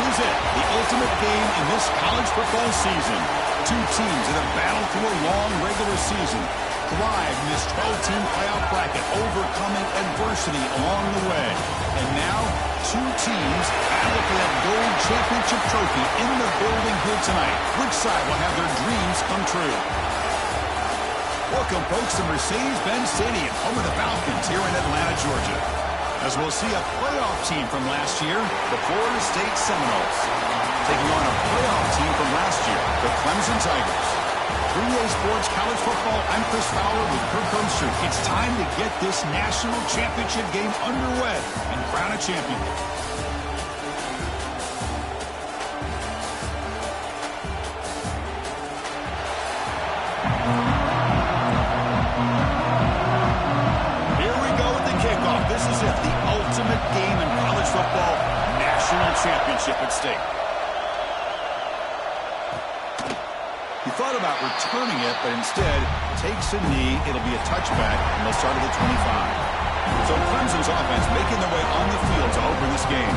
is it, the ultimate game in this college football season. Two teams that have battled through a long regular season, thrived in this 12-team playoff bracket, overcoming adversity along the way. And now, two teams battle for that gold championship trophy in the building here tonight. Which side will have their dreams come true? Welcome, folks, to Mercedes-Benz Stadium, home of the Falcons here in Atlanta, Georgia. As we'll see a playoff team from last year, the Florida State Seminoles, taking on a playoff team from last year, the Clemson Tigers. 3A Sports College Football, I'm Chris Fowler with Kirk Herbstreit. It's time to get this national championship game underway and crown a champion. Here we go with the kickoff. This is it, the ultimate game in college football, national championship at stake. He thought about returning it, but instead takes a knee. It'll be a touchback, and they'll start at the 25. So Clemson's offense making their way on the field to open this game.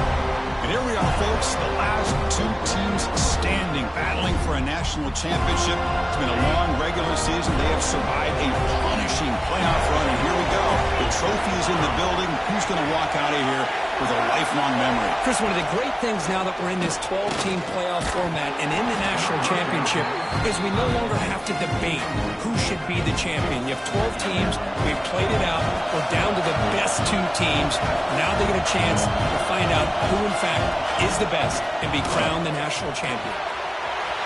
And here we are, folks, the last two teams standing, battling for a national championship. It's been a long regular season. They have survived a punishing playoff run, and here we go. The trophy is in the building. Who's going to walk out of here with a lifelong memory? Chris, one of the great things now that we're in this 12-team playoff format and in the national championship is we no longer have to debate who should be the champion. You have 12 teams. We've played it out. We're down to the best two teams. Now they get a chance to find out who, in fact, is the best and be crowned the national champion.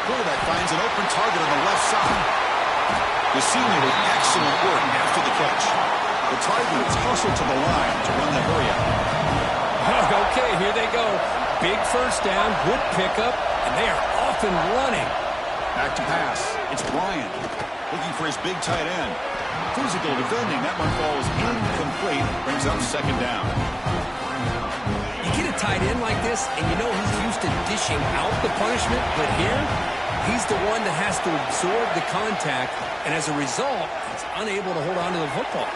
Quarterback finds an open target on the left side. The senior with excellent work after the catch. The Tigers hustle to the line to run the hurry out. Okay, here they go. Big first down, good pickup, and they are off and running. Back to pass. It's Bryant looking for his big tight end. Physical defending. That one falls incomplete. Brings up second down. You get a tight end like this, and you know he's used to dishing out the punishment, but here, he's the one that has to absorb the contact, and as a result, he's unable to hold on to the football.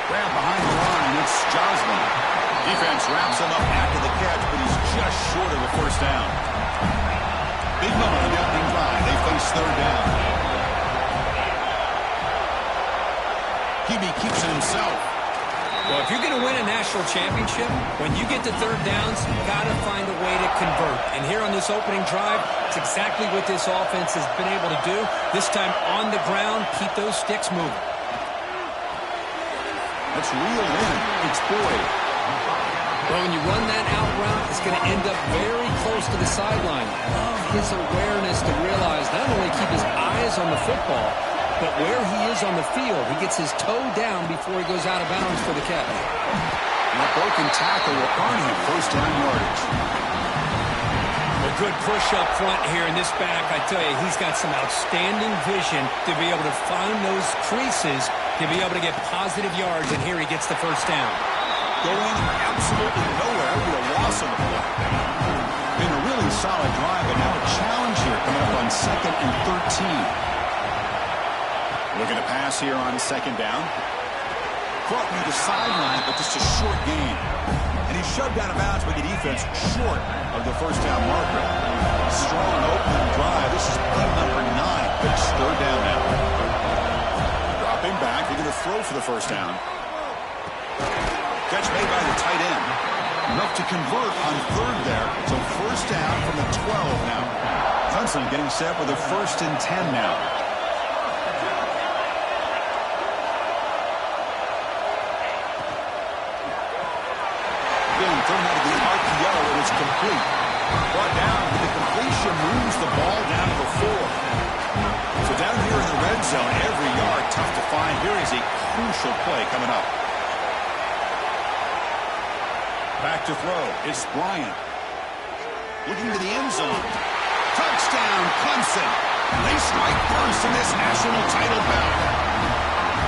Grab behind the line. It's Joslin. Defense wraps him up after the catch, but he's just short of the first down. Big moment on the opening drive. They face third down. QB keeps it himself. Well, if you're going to win a national championship, when you get to third downs, you've got to find a way to convert. And here on this opening drive, it's exactly what this offense has been able to do. This time on the ground, keep those sticks moving. Let's reel in. It's Boyd. Well, when you run that out route, it's going to end up very close to the sideline. Love his awareness to realize not only keep his eyes on the football, but where he is on the field, he gets his toe down before he goes out of bounds for the catch. And a broken tackle will earn him first down yardage. A good push up front here in this back. I tell you, he's got some outstanding vision to be able to find those creases to be able to get positive yards, and here he gets the first down. Going absolutely nowhere with a loss on the play. Been a really solid drive, but now a challenge here coming up on 2nd and 13. Looking to pass here on second down. Caught near the sideline, but just a short gain. And he's shoved out of bounds by the defense short of the first down marker. Strong opening drive. This is play number 9. But it's third down now. Dropping back. They're going to throw for the first down. Catch made by the tight end. Enough to convert on third there. So first down from the 12 now. Clemson getting set with a 1st and 10 now. Being thrown out of the RPO, and it's complete. Brought down with the completion, moves the ball down to the 4. So down here in the red zone, every yard tough to find. Here is a crucial play coming up. Back to throw. It's Bryant. Looking to the end zone. Touchdown, Clemson. They strike first in this national title bout.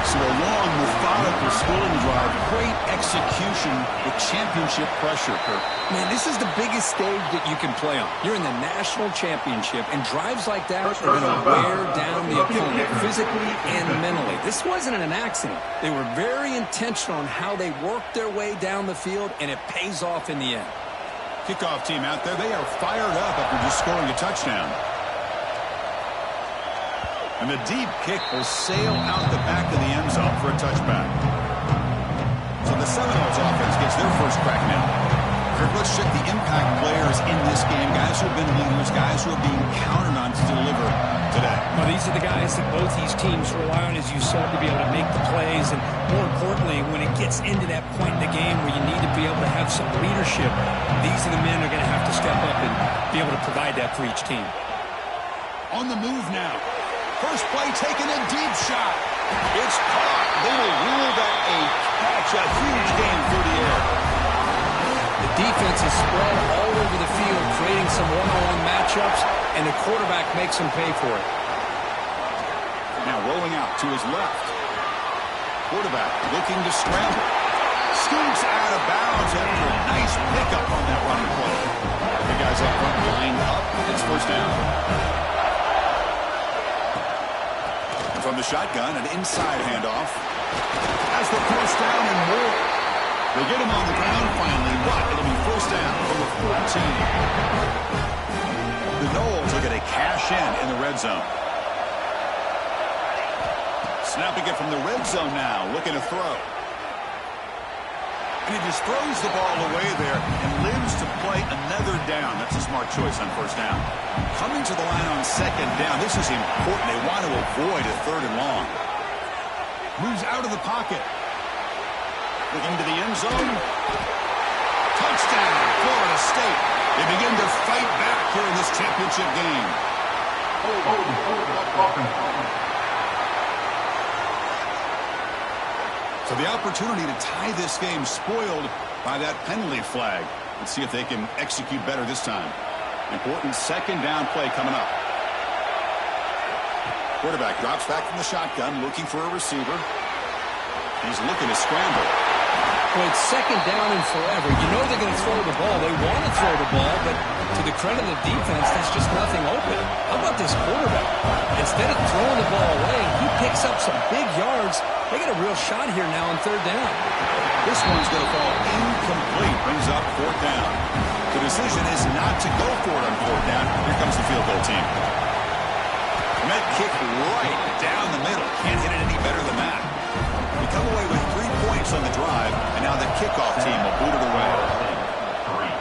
So a long, methodical scoring drive. Great execution with championship pressure, Kirk. Man, this is the biggest stage that you can play on. You're in the national championship, and drives like that are going to wear down the opponent physically and mentally. This wasn't an accident. They were very intentional on how they worked their way down the field, and it pays off in the end. Kickoff team out there. They are fired up after just scoring a touchdown. And the deep kick will sail out the back of the end zone for a touchback. So the Seminoles offense gets their first crack now. Kirk, let's check the impact players in this game. Guys who have been leaders, guys who are being counted on to deliver today. Well, these are the guys that both these teams rely on, as you said, to be able to make the plays. And more importantly, when it gets into that point in the game where you need to be able to have some leadership, these are the men who are going to have to step up and be able to provide that for each team. On the move now. First play taken, a deep shot. It's caught. They will rule that a catch. A huge game through the air. The defense is spread all over the field, creating some one-on-one matchups, and the quarterback makes them pay for it. Now rolling out to his left. Quarterback looking to scramble. Scoots out of bounds after a nice pickup on that running play. The guys up front lined up. It's first down. From the shotgun, an inside handoff. Has the first down and more. They get him on the ground finally, but it'll be first down from the 14. The Noles are going to cash in the red zone. Snapping it from the red zone now, looking to throw. And he just throws the ball away there and lives to play another down. That's a smart choice on first down. Coming to the line on second down. This is important. They want to avoid a third and long. Moves out of the pocket. Looking to the end zone. Touchdown, Florida State. They begin to fight back here in this championship game. So the opportunity to tie this game spoiled by that penalty flag. Let's see if they can execute better this time. Important second down play coming up. Quarterback drops back from the shotgun, looking for a receiver. He's looking to scramble. Well, it's second down and forever. You know they're going to throw the ball. They want to throw the ball, but to the credit of the defense, there's just nothing open. How about this quarterback? Instead of throwing the ball away, he picks up some big yards. They got a real shot here now on third down. This one's going to fall incomplete. Brings up fourth down. The decision is not to go for it on fourth down. Here comes the field goal team. Met kick right down the middle. Can't hit it any better than that. We come away with 3 points on the drive, and now the kickoff team will boot it away.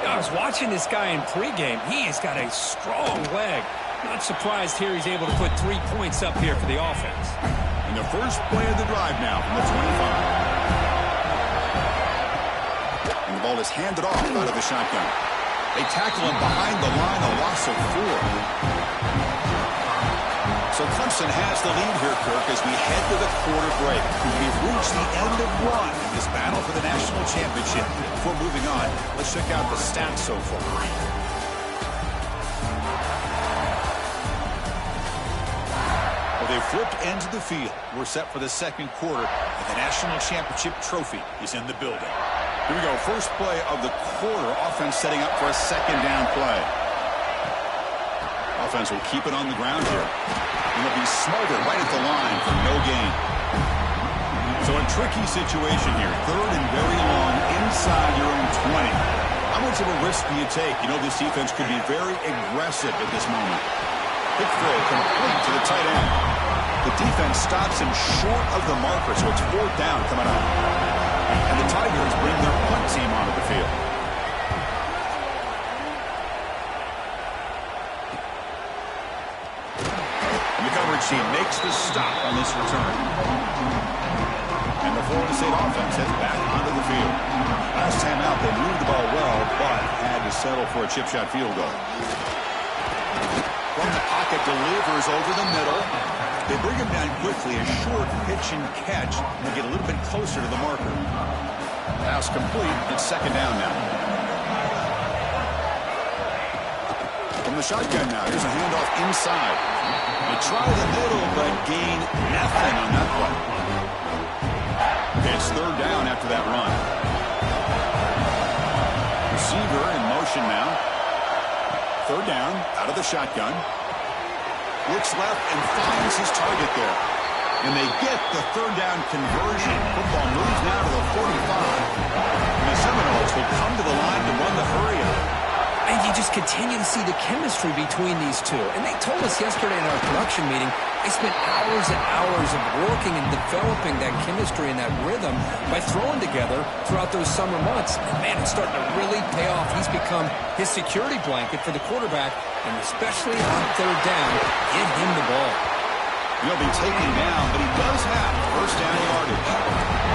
I was watching this guy in pregame. He has got a strong leg. Not surprised here he's able to put 3 points up here for the offense. And the first play of the drive now from the 25. And the ball is handed off out of the shotgun. They tackle him behind the line, a loss of 4. So Clemson has the lead here, Kirk, as we head to the quarter break. We've reached the end of one in this battle for the national championship. Before moving on, let's check out the stats so far. Well, they've flipped into the field. We're set for the second quarter, and the national championship trophy is in the building. Here we go. First play of the quarter. Offense setting up for a second down play. Offense will keep it on the ground here. And they'll be smothered right at the line for no gain. So a tricky situation here. Third and very long inside your own 20. How much of a risk do you take? You know, this defense could be very aggressive at this moment. Quick throw complete to the tight end. The defense stops him short of the marker, so it's fourth down coming up. And the Tigers bring their punt team onto the field. Team makes the stop on this return. And the Florida State offense heads back onto the field. Last time out, they moved the ball well, but had to settle for a chip shot field goal. From the pocket, delivers over the middle. They bring him down quickly, a short pitch and catch, and they get a little bit closer to the marker. Pass complete. It's second down now. From the shotgun now, here's a handoff inside. They try the middle, but gain nothing on that play. It's third down after that run. Receiver in motion now. Third down, out of the shotgun. Looks left and finds his target there. And they get the third down conversion. Football moves now to the 45. And the Seminoles will come to the line to run the hurry up. you just continue to see the chemistry between these two. And they told us yesterday in our production meeting, they spent hours and hours of working and developing that chemistry and that rhythm by throwing together throughout those summer months. And, man, it's starting to really pay off. He's become his security blanket for the quarterback, and especially on third down, give him the ball. He'll be taken down, but he does have first down yardage.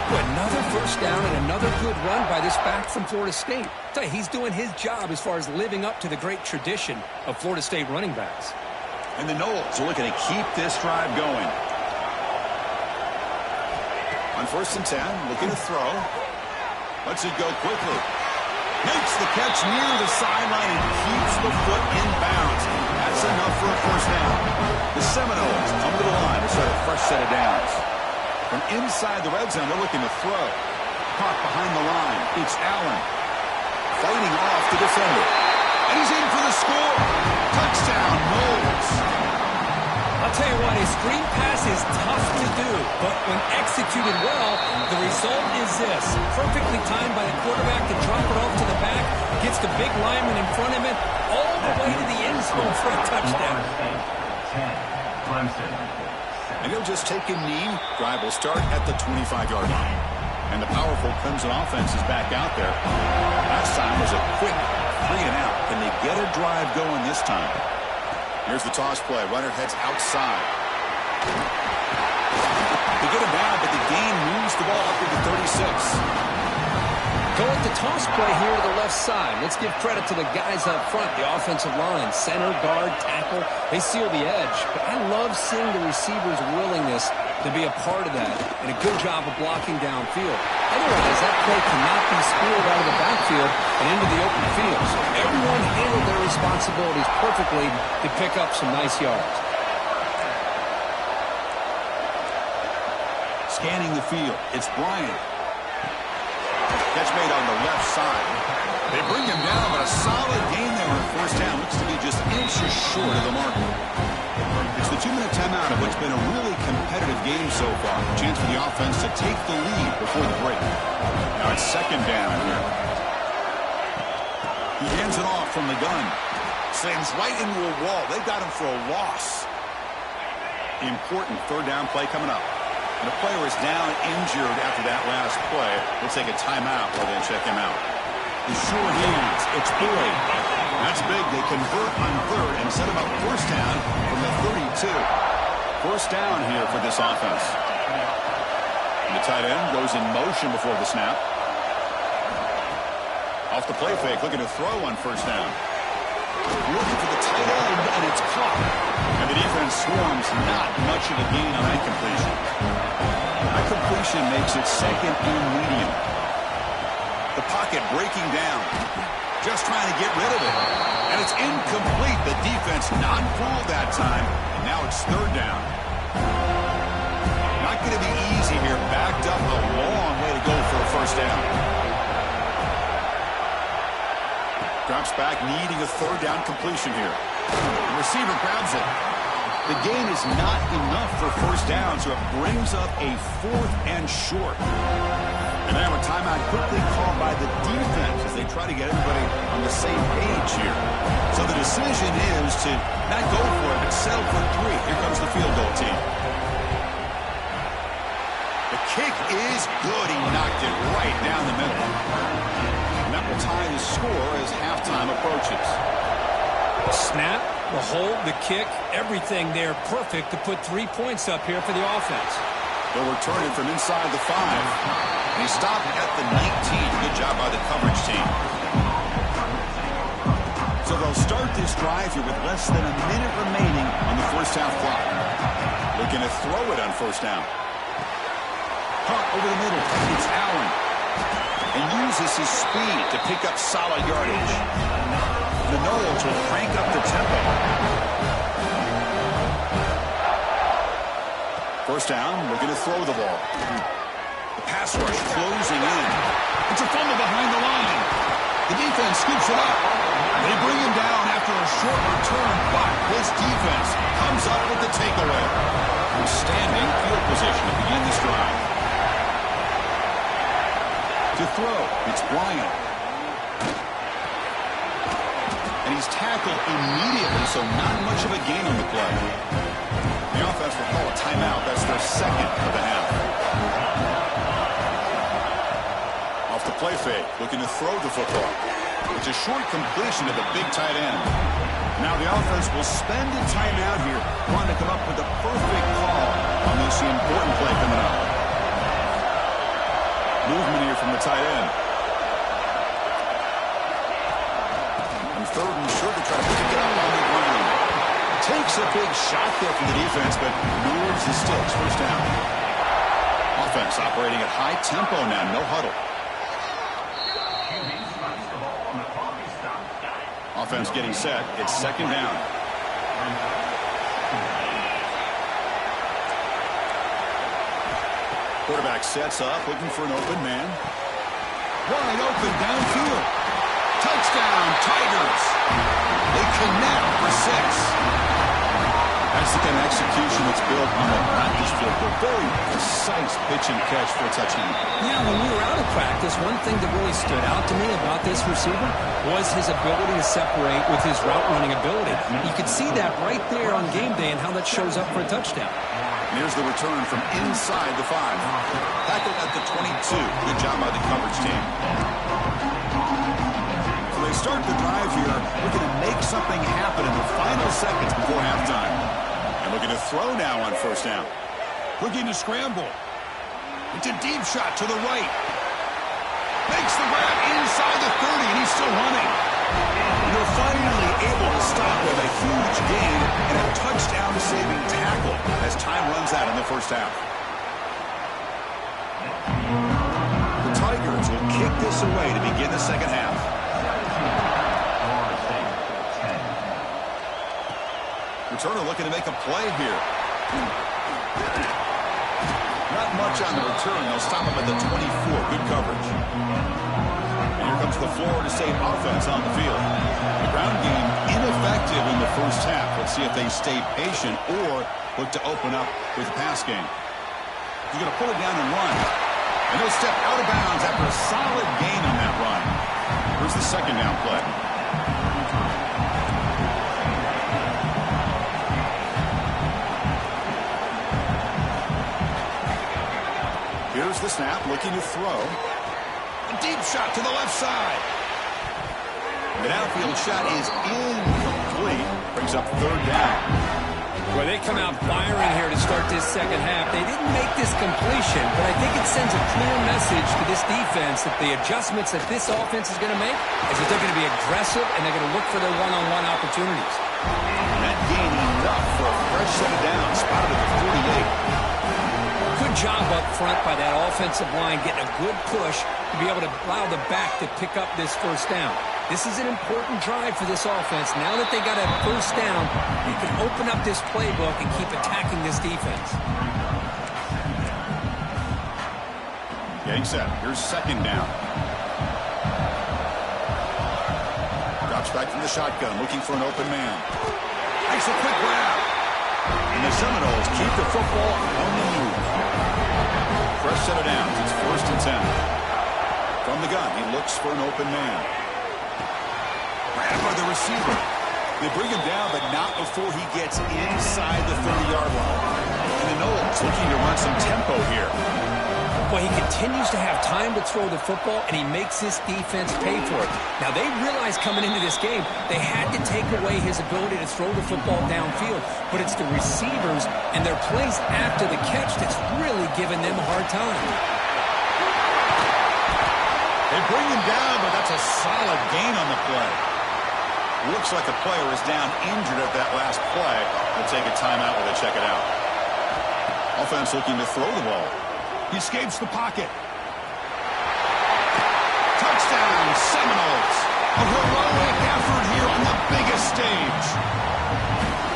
Another first down and another good run by this back from Florida State. Tell you, he's doing his job as far as living up to the great tradition of Florida State running backs. And the Noles are looking to keep this drive going. On 1st and 10, looking to throw. Lets it go quickly. Makes the catch near the sideline and keeps the foot in bounds. That's enough for a first down. The Seminoles come to the line to start a fresh set of downs. From inside the red zone, they're looking to throw. Caught behind the line. It's Allen. Fighting off the defender. And he's in for the score. Touchdown, Noles. I'll tell you what, a screen pass is tough to do, but when executed well, the result is this. Perfectly timed by the quarterback to drop it off to the back, gets the big lineman in front of him, all the way to the end zone for a touchdown. And he'll just take a knee. Drive will start at the 25-yard line. And the powerful Clemson offense is back out there. Last time was a quick 3 and out. Can they get a drive going this time? Here's the toss play. Runner heads outside. They get him down, but the gain moves the ball up to the 36. Go with the toss play here to the left side. Let's give credit to the guys up front, the offensive line, center, guard, tackle. They seal the edge. But I love seeing the receiver's willingness to be a part of that, and a good job of blocking downfield. Otherwise, that play cannot be speared out of the backfield and into the open field. So everyone handled their responsibilities perfectly to pick up some nice yards. Scanning the field, it's Bryant. Catch made on the left side. They bring him down, but a solid gain there on first down. Looks to be just inches short of the marker. It's the 2-minute timeout of what's been a really competitive game so far. A chance for the offense to take the lead before the break. Now it's 2nd down here. He hands it off from the gun. Slams right into a wall. They got him for a loss. The important 3rd down play coming up. And the player is down injured after that last play. We'll take a timeout while they check him out. The short hands. It's Boyd. That's big. They convert on 3rd and set him up first down from the 32. First down here for this offense. And the tight end goes in motion before the snap. Off the play fake, looking to throw on first down. Looking for the tight end, and it's caught. And the defense swarms, not much of a gain on that completion. That completion makes it 2nd and medium. The pocket breaking down. Just trying to get rid of it. And it's incomplete. The defense not fooled that time. And now it's 3rd down. Not going to be easy here. Backed up a long way to go for a first down. Drops back, needing a 3rd down completion here. The receiver grabs it. The gain is not enough for first down, so it brings up a 4th and short. And now a timeout quickly called by the defense as they try to get everybody on the same page here. So the decision is to not go for it, but settle for 3. Here comes the field goal team. The kick is good. He knocked it right down the middle. And that will tie the score as halftime approaches. Snap, the hold, the kick, everything there perfect to put 3 points up here for the offense. They'll return it from inside the 5. And he stopped at the 19. Good job by the coverage team. So they'll start this drive here with less than a minute remaining on the first half clock. Looking to throw it on first down. Caught over the middle. It's Allen. And uses his speed to pick up solid yardage. The Noles will crank up the tempo. First down, looking to throw the ball. The pass rush closing in. It's a fumble behind the line. The defense scoops it up. They bring him down after a short return, but his defense comes up with the takeaway. Standing field position to begin this drive. To throw, it's Bryant. he's tackled immediately, so not much of a gain on the play. The offense will call a timeout. That's their second of the half. Off the play fake, looking to throw the football. It's a short completion to the big tight end. Now the offense will spend a timeout here, trying to come up with the perfect call on this important play coming up. Movement here from the tight end. And third and short to try to pick it up on the ground. Takes a big shot there from the defense, but moves the sticks. First down. Offense operating at high tempo now, no huddle. Offense getting set. It's second down. Quarterback sets up, looking for an open man. Wide open downfield. Touchdown, Tigers. They connect for 6. That's the kind of execution that's built on the practice field. A very precise pitch and catch for a touchdown. Yeah, when we were out of practice, one thing that really stood out to me about this receiver was his ability to separate with his route running ability. You could see that right there on game day and how that shows up for a touchdown. And here's the return from inside the 5. Tackled at the 22. Good job by the coverage team. So they start the drive here, looking to make something happen in the final seconds before halftime. And looking to throw now on first down. Looking to scramble. It's a deep shot to the right. Makes the grab inside the 30, and he's still running. And they're finally able to stop with a huge gain and a touchdown-saving tackle as time runs out in the first half. The Tigers will kick this away to begin the second half. Returner looking to make a play here. Not much on the return. They'll stop him at the 24. Good coverage. And here comes the Florida State offense on the field. The ground game ineffective in the first half. Let's see if they stay patient or look to open up with the pass game. He's going to pull it down and run. And he'll step out of bounds after a solid gain on that run. Here's the second down play. Here's the snap, looking to throw. A deep shot to the left side. The downfield shot is incomplete. Brings up third down. Well, they come out firing here to start this second half. They didn't make this completion, but I think it sends a clear message to this defense that the adjustments that this offense is going to make is that they're going to be aggressive and they're going to look for their one-on-one opportunities. That gain enough for a fresh set of downs, spotted at the 48. Good job up front by that offensive line, getting a good push to be able to allow the back to pick up this first down. This is an important drive for this offense. Now that they got a first down, they can open up this playbook and keep attacking this defense. Getting set. Here's second down. Drops back from the shotgun, looking for an open man. Makes a quick grab. And the Seminoles keep the football on the move. Fresh set of downs. It's first and 10. From the gun, he looks for an open man. Grabbed by the receiver. They bring him down, but not before he gets inside the 30-yard line. And the Noles looking to run some tempo here. Well, he continues to have time to throw the football, and he makes this defense pay for it. Now, they realized coming into this game they had to take away his ability to throw the football downfield, but it's the receivers and their plays after the catch that's really giving them a hard time. They bring him down, but that's a solid gain on the play. Looks like the player is down injured at that last play. They'll take a timeout while they check it out. Offense looking to throw the ball. He escapes the pocket. Touchdown, Seminoles. A heroic effort here on the biggest stage.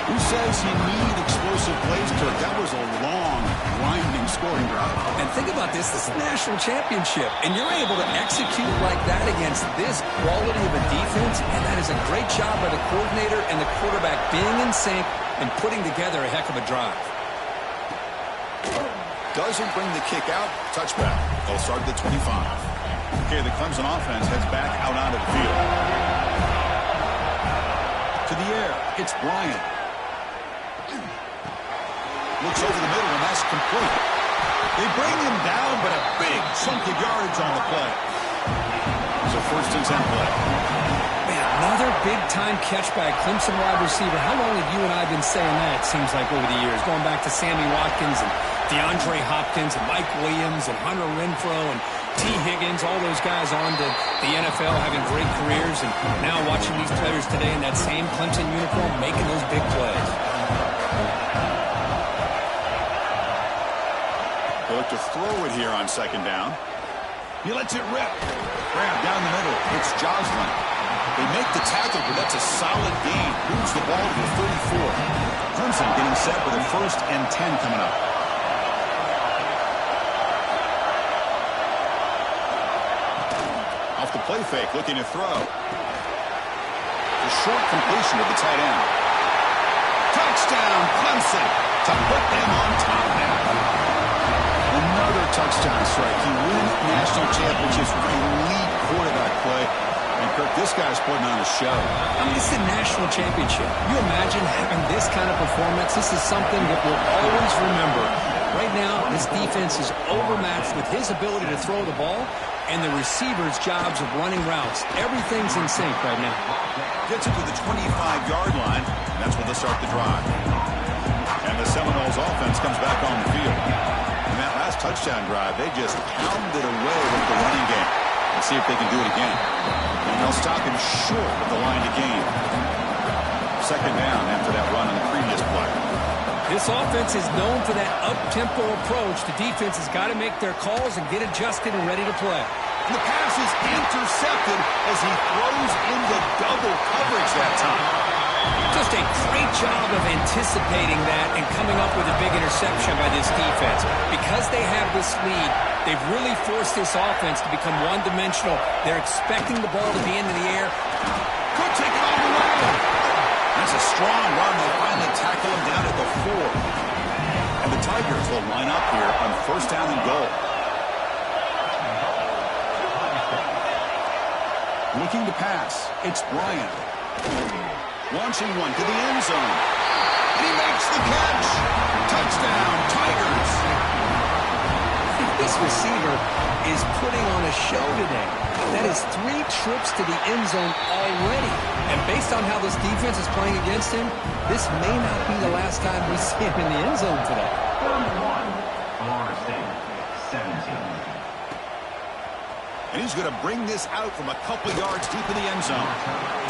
Who says you need explosive plays, Kirk? That was a long, grinding scoring drive. And think about this. This is a national championship, and you're able to execute like that against this quality of a defense, and that is a great job by the coordinator and the quarterback being in sync and putting together a heck of a drive. Doesn't bring the kick out. Touchback. They'll start at the 25. Okay, the Clemson offense heads back out onto the field. It's Bryant. Looks over the middle, and that's complete. They bring him down, but a big chunk of yardage on the play. So first and 10 play. Man, another big-time catch by a Clemson wide receiver. How long have you and I been saying that, it seems like, over the years? Going back to Sammy Watkins and DeAndre Hopkins and Mike Williams and Hunter Renfrow and T. Higgins, all those guys on to the NFL having great careers, and now watching these players today in that same Clemson uniform making those big plays. They look to throw it here on second down. He lets it rip. Grab down the middle. It's Joslin. They make the tackle, but that's a solid gain. Moves the ball to the 34. Clemson getting set with a first and 10 coming up. Off the play fake, looking to throw. The short completion of the tight end. Touchdown, Clemson, to put them on top now. Another touchdown strike. He win national championships with elite quarterback play. And, Kirk, this guy's putting on a show. I mean, this is a national championship. You imagine having this kind of performance? This is something that we'll always remember. Right now, this defense is overmatched with his ability to throw the ball and the receivers' jobs of running routes. Everything's in sync right now. Gets it to the 25-yard line. And that's where they'll start the drive. And the Seminoles offense comes back on the field. In that last touchdown drive, they just pounded away with the running game. Let's see if they can do it again. And they'll stop him short of the line to gain. Second down after that run on the previous play. This offense is known for that up-tempo approach. The defense has got to make their calls and get adjusted and ready to play. And the pass is intercepted as he throws into double coverage that time. Just a great job of anticipating that and coming up with a big interception by this defense. Because they have this lead, they've really forced this offense to become one-dimensional. They're expecting the ball to be into the air. Could take it all the way. That's a strong run. They finally tackle him down at the 4. And the Tigers will line up here on first down and goal. Looking to pass. It's Bryant. Launching one to the end zone. And he makes the catch. Touchdown, Tigers. This receiver is putting on a show today. That is 3 trips to the end zone already. And based on how this defense is playing against him, this may not be the last time we see him in the end zone today. Florida State, 17. And he's going to bring this out from a couple yards deep in the end zone.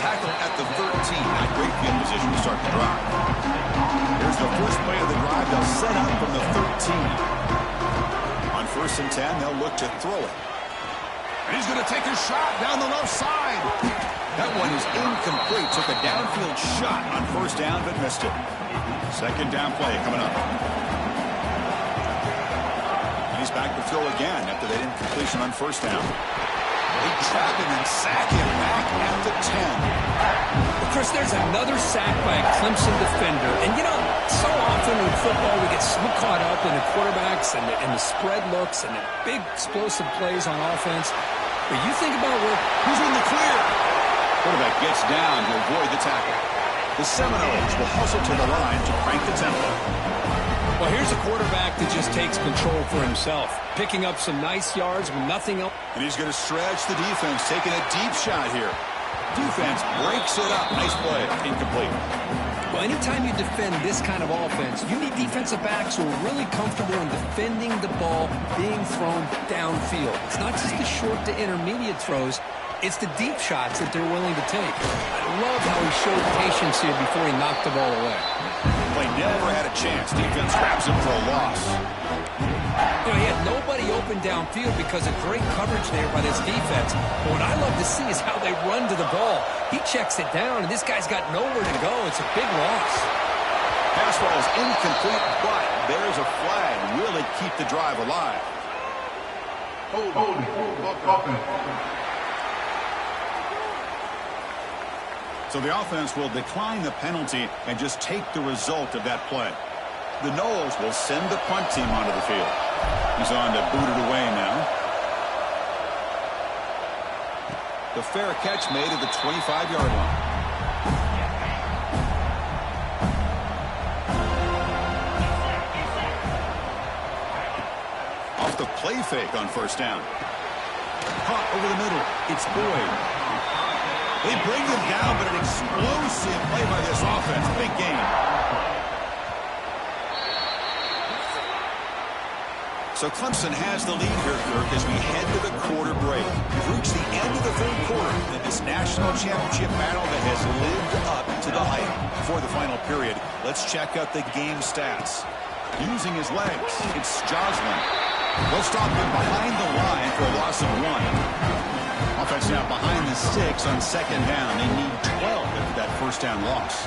Tackle at the 13. Not great field position to start the drive. Here's the first play of the drive. They'll set up from the 13. On first and 10, they'll look to throw it. And he's going to take a shot down the left side. That one is incomplete. Took a downfield shot on first down, but missed it. Second down play coming up. He's back to throw again after that incompletion on first down. They trap him and sack him back at the 10. Well, Chris, there's another sack by a Clemson defender. And, you know, so often in football we get so caught up in the quarterbacks and the spread looks and the big explosive plays on offense. But you think about who's in the clear. Quarterback gets down to avoid the tackle. The Seminoles will hustle to the line to crank the tempo. Well, here's a quarterback that just takes control for himself, picking up some nice yards with nothing else. And he's going to stretch the defense, taking a deep shot here. Defense breaks it up. Nice play. Incomplete. Well, anytime you defend this kind of offense, you need defensive backs who are really comfortable in defending the ball being thrown downfield. It's not just the short to intermediate throws. It's the deep shots that they're willing to take. I love how he showed patience here before he knocked the ball away. Play never had a chance. Defense grabs him for a loss. You know, he had nobody open downfield because of great coverage there by this defense. But what I love to see is how they run to the ball. He checks it down, and this guy's got nowhere to go. It's a big loss. Pass ball is incomplete, but there's a flag. Really keep the drive alive. So the offense will decline the penalty and just take the result of that play. The Noles will send the punt team onto the field. He's on to boot it away now. The fair catch made at the 25-yard line. the play fake on first down. Caught over the middle. It's Boyd. They bring him down, but an explosive play by this offense. Big game. So Clemson has the lead here, Kirk, as we head to the quarter break. We've reached the end of the third quarter in this national championship battle that has lived up to the hype. Before the final period, let's check out the game stats. Using his legs, it's Joslin. They'll stop him behind the line for a loss of 1. Offense now behind the 6 on second down. They need 12 after that first down loss.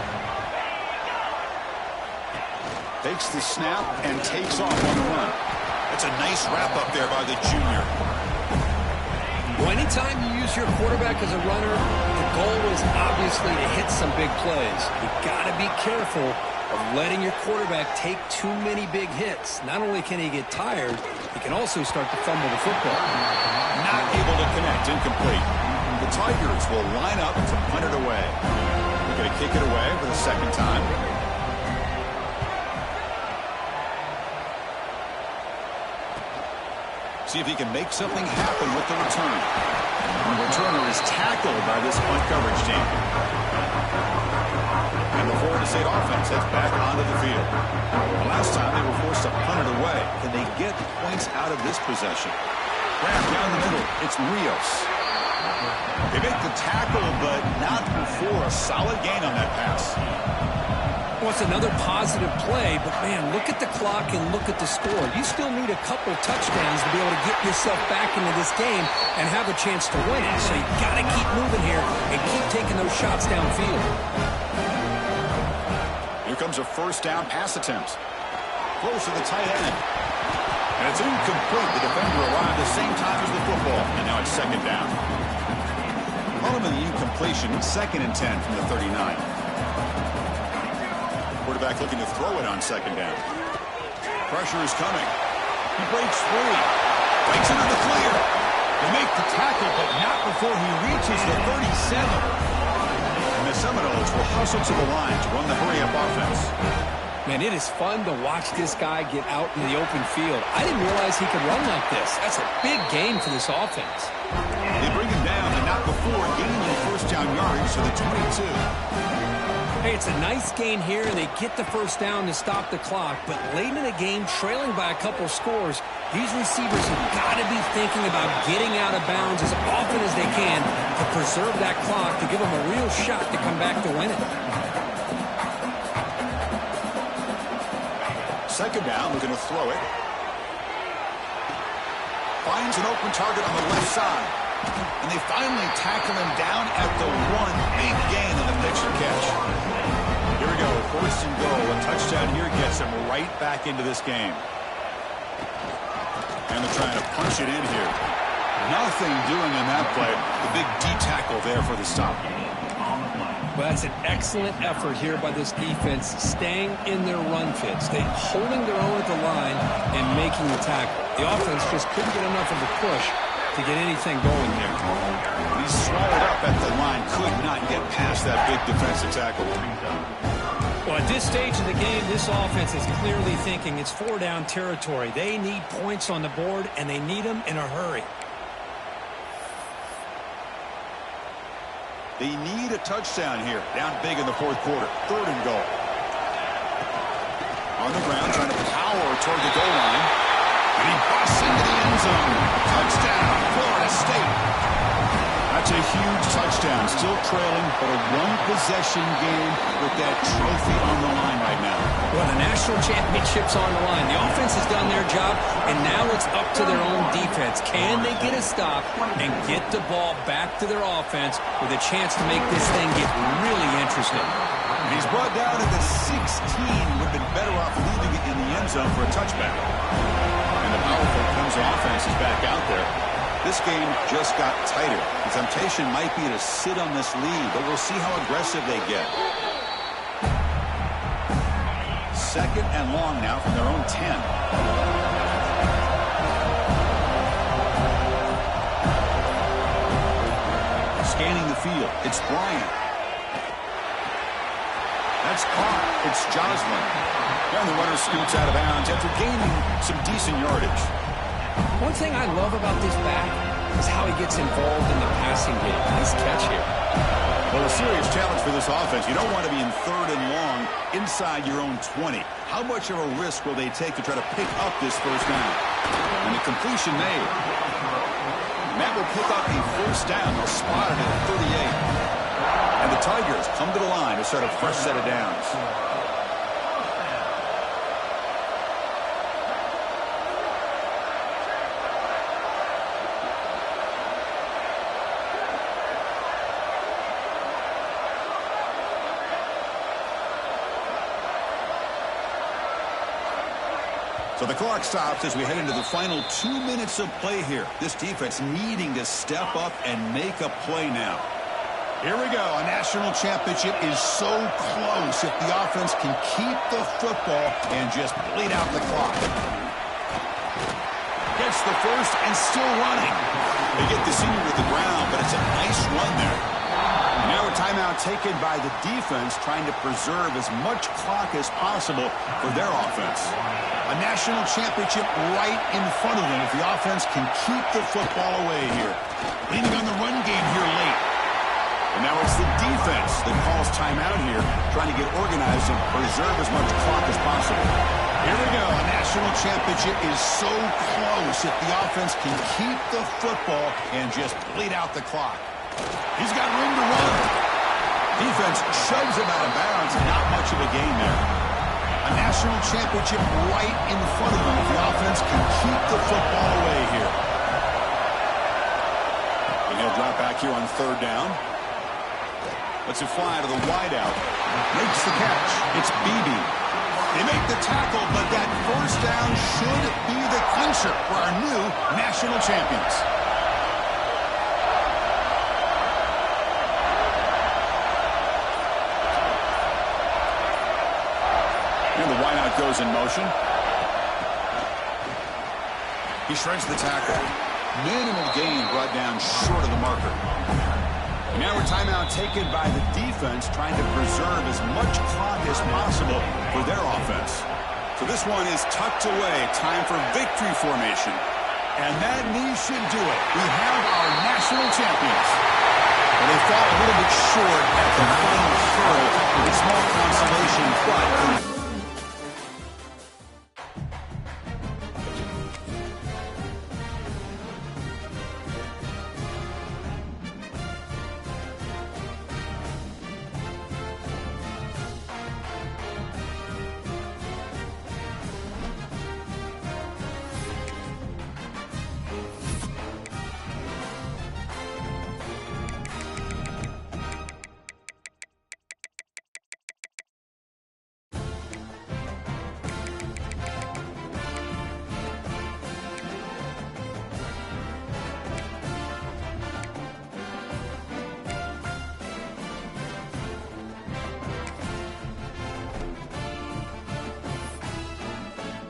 Takes the snap and takes off on the run. That's a nice wrap-up there by the junior. Well, anytime you use your quarterback as a runner, the goal is obviously to hit some big plays. You've got to be careful of letting your quarterback take too many big hits. Not only can he get tired, he can also start to fumble the football. Not able to connect, incomplete. The Tigers will line up to punt it away. They're going to kick it away for the second time. See if he can make something happen with the return. The returner is tackled by this punt coverage team. And the Florida State offense heads back onto the field. The last time they were forced to punt it away. Can they get points out of this possession? Grab down the middle. It's Rios. They make the tackle, but not before a solid gain on that pass. Well, it's another positive play, but, man, look at the clock and look at the score. You still need a couple touchdowns to be able to get yourself back into this game and have a chance to win it. So you got to keep moving here and keep taking those shots downfield. Here comes a first down pass attempt. Close to the tight end. And it's incomplete. The defender arrived at the same time as the football. And now it's second down. Following the incompletion, 2nd and 10 from the 39. Quarterback looking to throw it on second down. Pressure is coming. He breaks free. Breaks into the clear. They make the tackle, but not before he reaches the 37. And the Seminoles will hustle to the line to run the hurry-up offense. Man, it is fun to watch this guy get out in the open field. I didn't realize he could run like this. That's a big gain for this offense. They bring him down, and not before gaining first down yardage to the 22. Hey, it's a nice gain here, and they get the first down to stop the clock. But late in the game, trailing by a couple scores, these receivers have got to be thinking about getting out of bounds as often as they can to preserve that clock, to give them a real shot to come back to win it. Second down, looking to throw it. Finds an open target on the left side. And they finally tackle him down at the 1. Big gain on the pitch and catch. Here we go, first and goal. A touchdown here gets him right back into this game. And they're trying to punch it in here. Nothing doing on that play. The big D tackle there for the stop. Well, that's an excellent effort here by this defense, staying in their run fits. They holding their own at the line and making the tackle. The offense just couldn't get enough of a push to get anything going there. He's swallowed up at the line, could not get past that big defensive tackle. Well, at this stage of the game, this offense is clearly thinking it's 4-down territory. They need points on the board, and they need them in a hurry. They need a touchdown here. Down big in the fourth quarter. 3rd and goal. On the ground, trying to power toward the goal line. And he busts into the end zone. Touchdown, Florida State. That's a huge touchdown. Still trailing, but a one-possession game with that trophy on the line right now. Well, the national championship's on the line. The offense has done their job, and now it's up to their own defense. Can they get a stop and get the ball back to their offense with a chance to make this thing get really interesting? He's brought down at the 16. Would have been better off leaving it in the end zone for a touchback. And the powerful Clemson offense is back out there. This game just got tighter. The temptation might be to sit on this lead, but we'll see how aggressive they get. 2nd and long now from their own 10. Scanning the field, it's Bryant. That's caught. It's Joslin. And the runner scoots out of bounds after gaining some decent yardage. One thing I love about this back is how he gets involved in the passing game. Nice catch here. Well, a serious challenge for this offense. You don't want to be in 3rd and long inside your own 20. How much of a risk will they take to try to pick up this first down? And the completion made. And that will pick up a first down. They'll spot it at 38. And the Tigers come to the line to start a fresh set of downs. So the clock stops as we head into the final 2 minutes of play here. This defense needing to step up and make a play now. Here we go. A national championship is so close if the offense can keep the football and just bleed out the clock. Gets the first and still running. They get the senior to the ground, but it's a nice run there. And now a timeout taken by the defense, trying to preserve as much clock as possible for their offense. A national championship right in front of them if the offense can keep the football away here. Leaning on the run game here late. And now it's the defense that calls timeout here, trying to get organized and preserve as much clock as possible. Here we go. A national championship is so close if the offense can keep the football and just bleed out the clock. He's got room to run. Defense shoves him out of bounds. Not much of a gain there. A national championship right in front of them if the offense can keep the football away here. And he'll drop back here on 3rd down. Lets it fly to the wideout. Makes the catch. It's Beebe. They make the tackle, but that first down should be the clincher for our new national champions. And the wideout goes in motion. He shreds the tackle. Minimal gain brought down short of the marker. And now a timeout taken by the defense, trying to preserve as much clock as possible for their offense. So this one is tucked away. Time for victory formation. And that knee should do it. We have our national champions. Well, they fall a little bit short at the final throw with a small